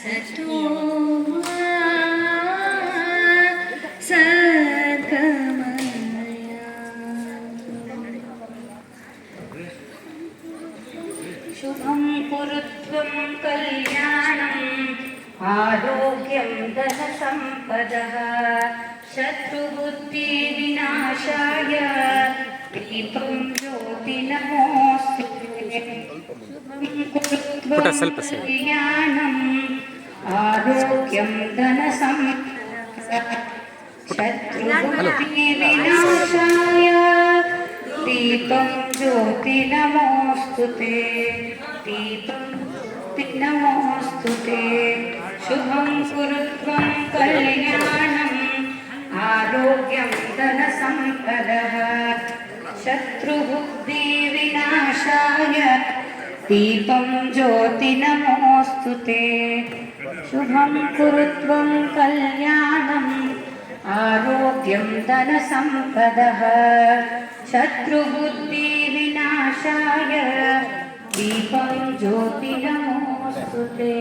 सतो मा सद्गमय। शुभं कुरुत्वं कल्याणम् आरोग्यं धनसम्पदः शत्रुबुद्धिविनाशाय दीपं ज्योति नमोऽस्तुते। कल्याणम् आरोग्यं धनसम्पदः शत्रुबुद्धिविनाशाय दीपं ज्योति नमोऽस्तुते। दीपं ज्योति नमोऽस्तुते। शुभं कुरुत्वं कल्याणम् आरोग्यं धनसम्पदः शत्रुबुद्धिविनाशाय दीपं ज्योति नमोऽस्तुते। शुभं कुरुत्वं कल्याणम् आरोग्यं धनसम्पदः शत्रुबुद्धिविनाशाय दीपं ज्योति नमोऽस्तुते।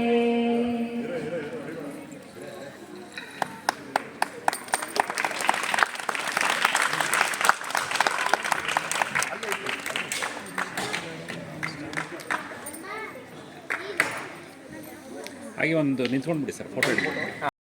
ಹಾಗೆ ಒಂದು ನಿಂತ್ಕೊಂಡು ಬಿಡಿ ಸರ್, ಫೋಟೋ ಹಿಡಿದು.